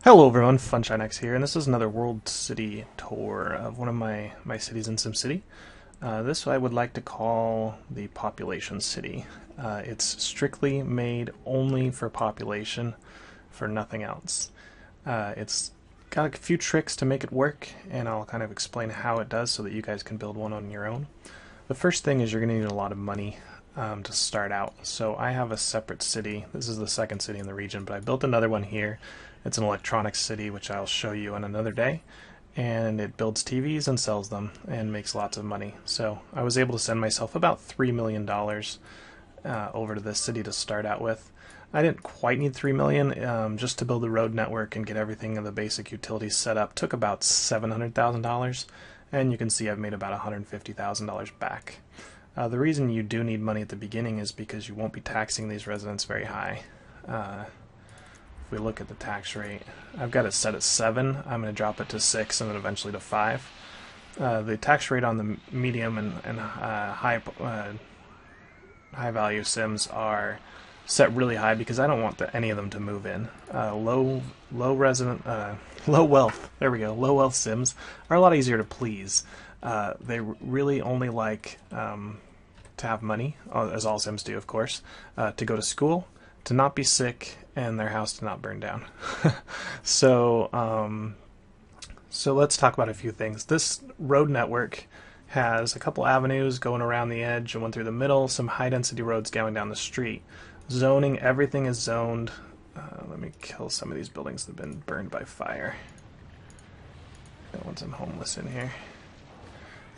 Hello everyone, FunshineX here, and this is another World City tour of one of my cities in SimCity. This I would like to call the Population City. It's strictly made only for population, for nothing else. It's got a few tricks to make it work, and I'll kind of explain how it does so that you guys can build one on your own. The first thing is you're going to need a lot of money to start out. So I have a separate city. This is the second city in the region, but I built another one here. It's an electronics city, which I'll show you on another day. And it builds TVs and sells them and makes lots of money. So I was able to send myself about $3 million over to this city to start out with. I didn't quite need $3 million. Just to build the road network and get everything of the basic utilities set up took about $700,000. And you can see I've made about $150,000 back. The reason you do need money at the beginning is because you won't be taxing these residents very high. If we look at the tax rate, I've got it set at 7. I'm going to drop it to 6 and then eventually to 5. The tax rate on the medium and high value sims are set really high because I don't want any of them to move in. Low wealth. There we go. Low wealth sims are a lot easier to please. They really only like to have money, as all sims do, of course, to go to school, to not be sick, and their house to not burn down. So let's talk about a few things. This road network has a couple avenues going around the edge and one through the middle, some high density roads going down the street. Zoning, everything is zoned. Let me kill some of these buildings that have been burned by fire. Don't want some homeless in here.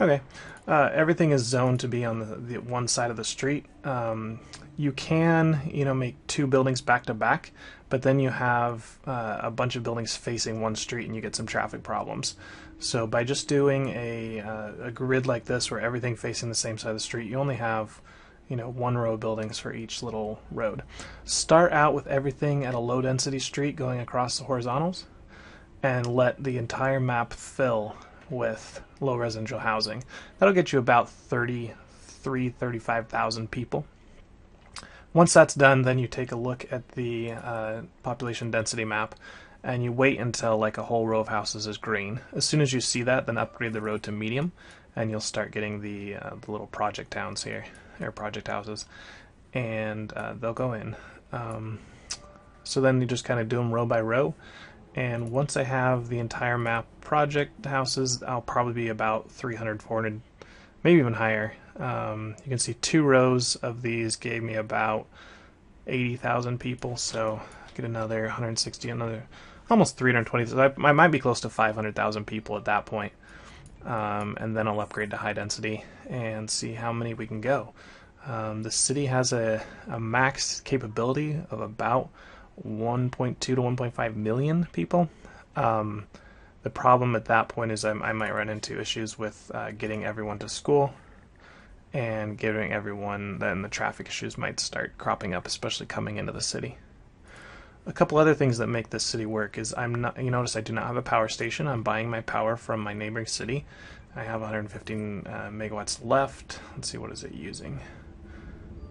Okay, everything is zoned to be on the one side of the street. You can, make 2 buildings back to back, but then you have a bunch of buildings facing one street and you get some traffic problems. So by just doing a grid like this where everything facing the same side of the street, you only have, 1 row of buildings for each little road. Start out with everything at a low density street going across the horizontals and let the entire map fill with low residential housing. That'll get you about 35,000 people. Once that's done, then you take a look at the population density map and you wait until like a whole row of houses is green. As soon as you see that, then upgrade the road to medium and you'll start getting the little project towns here, or project houses, and they'll go in. So then you just kind of do them row by row. And once I have the entire map project houses, I'll probably be about 300, 400, maybe even higher. You can see 2 rows of these gave me about 80,000 people, so get another 160, another almost 320. So I might be close to 500,000 people at that point. And then I'll upgrade to high density and see how many we can go. The city has a max capability of about 1.2 to 1.5 million people. The problem at that point is I might run into issues with getting everyone to school and getting everyone, then the traffic issues might start cropping up, especially coming into the city. A couple other things that make this city work is you notice I do not have a power station. I'm buying my power from my neighboring city. I have 115 megawatts left. Let's see, what is it using?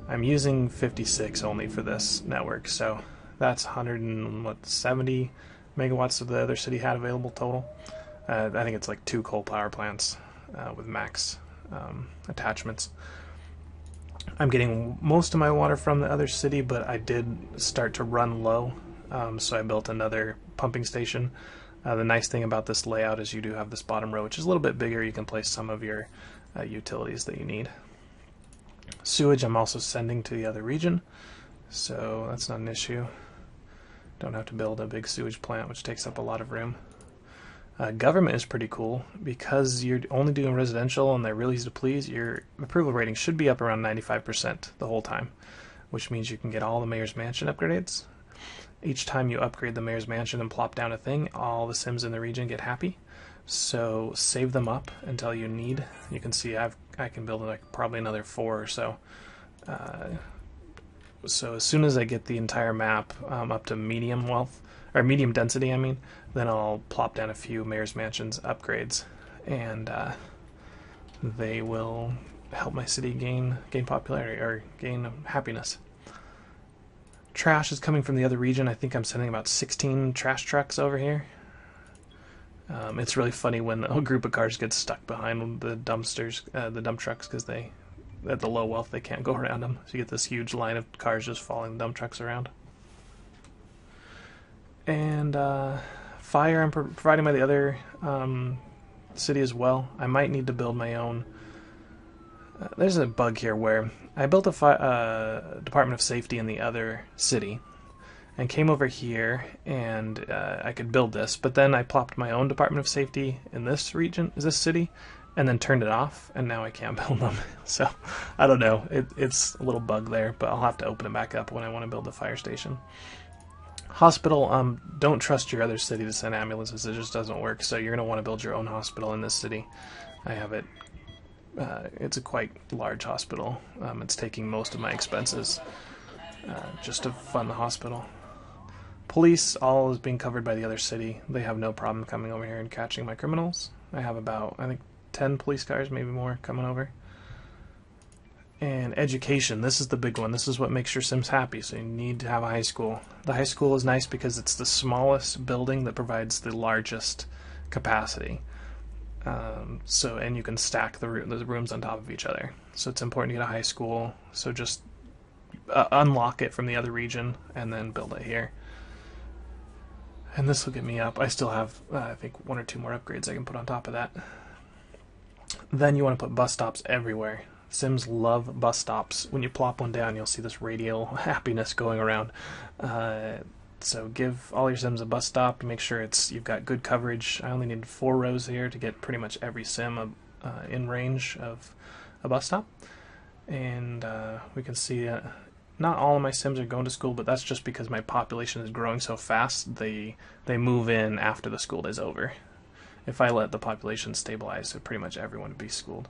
I'm using 56 only for this network, so that's 170 megawatts of the other city had available total. I think it's like 2 coal power plants with max attachments. I'm getting most of my water from the other city, but I did start to run low, so I built another pumping station. The nice thing about this layout is you do have this bottom row, which is a little bit bigger. You can place some of your utilities that you need. Sewage I'm also sending to the other region, so that's not an issue. Don't have to build a big sewage plant, which takes up a lot of room. Government is pretty cool because you're only doing residential and they're really easy to please. Your approval rating should be up around 95% the whole time, which means you can get all the mayor's mansion upgrades. Each time you upgrade the mayor's mansion and plop down a thing, all the sims in the region get happy. So save them up until you need. You can see I can build like probably another 4 or so. So as soon as I get the entire map up to medium wealth, or medium density, then I'll plop down a few mayor's mansions upgrades, and they will help my city gain popularity or gain happiness. Trash is coming from the other region. I think I'm sending about 16 trash trucks over here. It's really funny when a group of cars get stuck behind the dumpsters, the dump trucks, because they, at the low wealth, they can't go around them. So you get this huge line of cars just following dump trucks around. And fire I'm providing by the other city as well. I might need to build my own. There's a bug here where I built a Department of Safety in the other city and came over here and I could build this, but then I plopped my own Department of Safety in this region, this city, and then turned it off, and now I can't build them. So I don't know, it's a little bug there, but I'll have to open it back up when I want to build the fire station. Hospital, don't trust your other city to send ambulances, it just doesn't work, so you're going to want to build your own hospital in this city. I have it, it's a quite large hospital. It's taking most of my expenses just to fund the hospital. Police, all is being covered by the other city. They have no problem coming over here and catching my criminals. I have about, I think, 10 police cars, maybe more, coming over. And education, this is the big one. This is what makes your Sims happy, so you need to have a high school. The high school is nice because it's the smallest building that provides the largest capacity. And you can stack the rooms on top of each other. So it's important to get a high school, so just unlock it from the other region and then build it here. And this will get me up. I still have, I think, 1 or 2 more upgrades I can put on top of that. Then you want to put bus stops everywhere. Sims love bus stops. When you plop one down, you'll see this radial happiness going around. So give all your Sims a bus stop. Make sure you've got good coverage. I only need 4 rows here to get pretty much every Sim in range of a bus stop. And we can see not all of my Sims are going to school, but that's just because my population is growing so fast. They move in after the school day's over. If I let the population stabilize, so pretty much everyone would be schooled.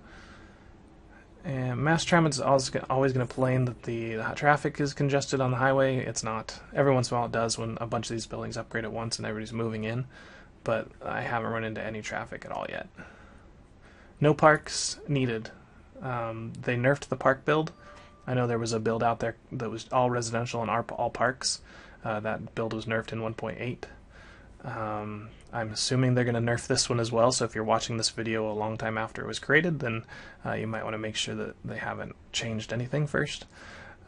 And mass transit is always going to complain that the traffic is congested on the highway. It's not. Every once in a while it does when a bunch of these buildings upgrade at once and everybody's moving in, but I haven't run into any traffic at all yet. No parks needed. They nerfed the park build. I know there was a build out there that was all residential and all parks. That build was nerfed in 1.8. I'm assuming they're going to nerf this one as well, so if you're watching this video a long time after it was created, then you might want to make sure that they haven't changed anything first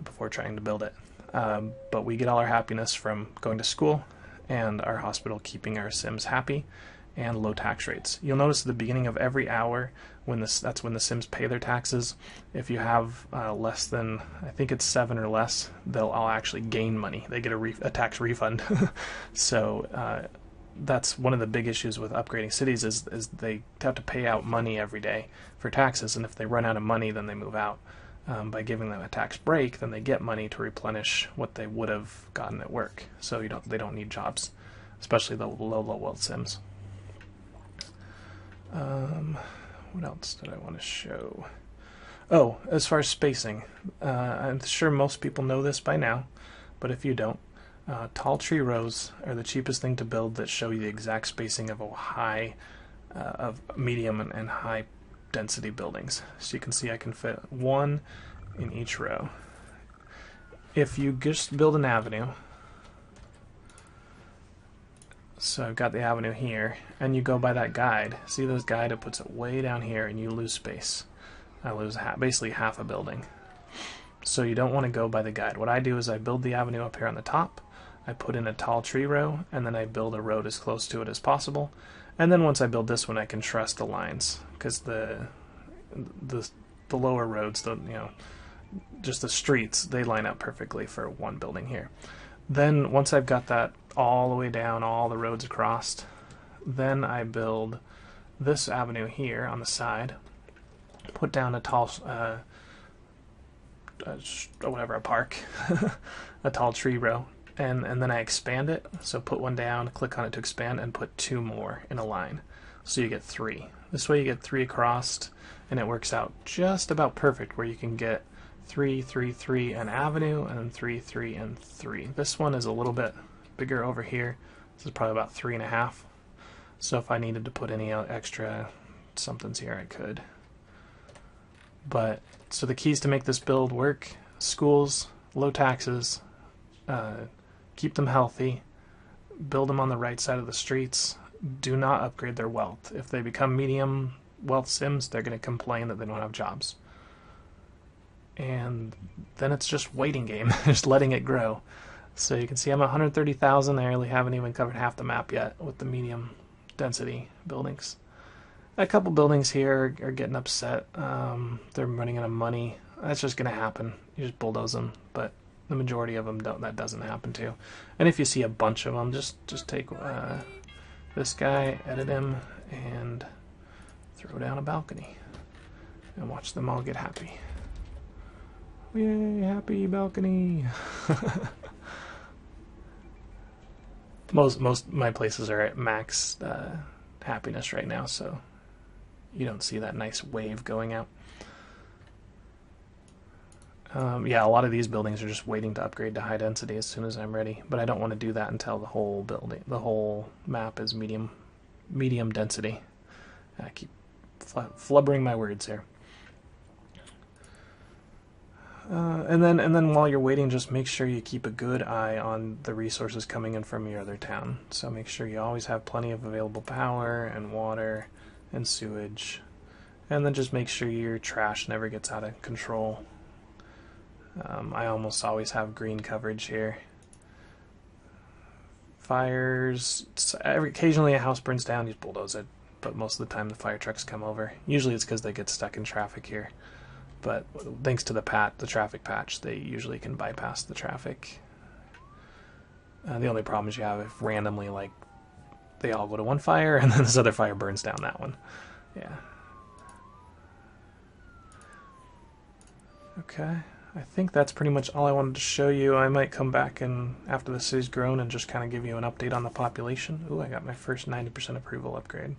before trying to build it. But we get all our happiness from going to school and our hospital keeping our Sims happy, and low tax rates. You'll notice at the beginning of every hour, that's when the Sims pay their taxes. If you have less than, I think it's 7 or less, they'll all actually gain money. They get a tax refund. So that's one of the big issues with upgrading cities is they have to pay out money every day for taxes, and if they run out of money, then they move out. By giving them a tax break, then they get money to replenish what they would have gotten at work. So they don't need jobs, especially the low wealth Sims. What else did I want to show? Oh, as far as spacing, I'm sure most people know this by now, but if you don't, tall tree rows are the cheapest thing to build that show you the exact spacing of of medium and high density buildings. So you can see I can fit 1 in each row. If you just build an avenue, so I've got the avenue here, and you go by that guide. See this guide? It puts it way down here, and you lose space. I lose basically half a building. So you don't want to go by the guide. What I do is I build the avenue up here on the top, I put in a tall tree row, and then I build a road as close to it as possible. And then once I build this one, I can trust the lines, because the lower roads, just the streets, they line up perfectly for one building here. Then once I've got that all the way down, all the roads across, then I build this avenue here on the side, put down a tall, a park, a tall tree row, and then I expand it. So put one down, click on it to expand, and put 2 more in a line. So you get 3. This way you get 3 across, and it works out just about perfect where you can get 3, 3, 3 an avenue, and then 3, 3, and 3. This one is a little bit bigger over here. This is probably about 3.5. So if I needed to put any extra somethings here, I could. But so the keys to make this build work: schools, low taxes, Keep them healthy. Build them on the right side of the streets. Do not upgrade their wealth. If they become medium wealth sims, they're going to complain that they don't have jobs. And then it's just waiting game, just letting it grow. So you can see I'm at 130,000. I really haven't even covered half the map yet with the medium density buildings. A couple buildings here are getting upset. They're running out of money. That's just going to happen. You just bulldoze them, but the majority of them don't. That doesn't happen to. And if you see a bunch of them, just take this guy, edit him, and throw down a balcony, and watch them all get happy. Yay, happy balcony! Most my places are at max happiness right now, so you don't see that nice wave going out. Yeah, a lot of these buildings are just waiting to upgrade to high density as soon as I'm ready, but I don't want to do that until the whole map is medium density. I keep flubbering my words here. And then while you're waiting, just make sure you keep a good eye on the resources coming in from your other town. So make sure you always have plenty of available power and water and sewage, and then just make sure your trash never gets out of control. I almost always have green coverage here. Fires, occasionally a house burns down, you bulldoze it, but most of the time the fire trucks come over. Usually it's because they get stuck in traffic here. But thanks to the traffic patch, they usually can bypass the traffic. The only problem is you have if randomly, like, they all go to one fire and then this other fire burns down that one. Yeah. Okay. I think that's pretty much all I wanted to show you. I might come back and after the city's grown and just kind of give you an update on the population. Ooh, I got my first 90% approval upgrade.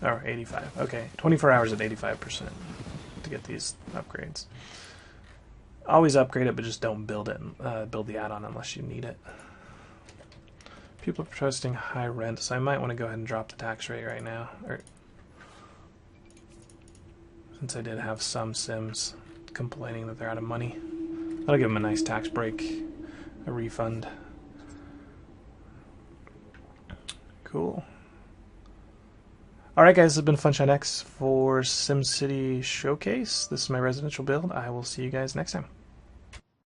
Or 85. Okay, 24 hours at 85% to get these upgrades. Always upgrade it, but just don't build it. Build the add-on unless you need it. People are protesting high rent, so I might want to go ahead and drop the tax rate right now. Since I did have some Sims complaining that they're out of money. That'll give them a nice tax break, a refund. Cool. Alright guys, this has been Funshine X for SimCity Showcase. This is my residential build. I will see you guys next time.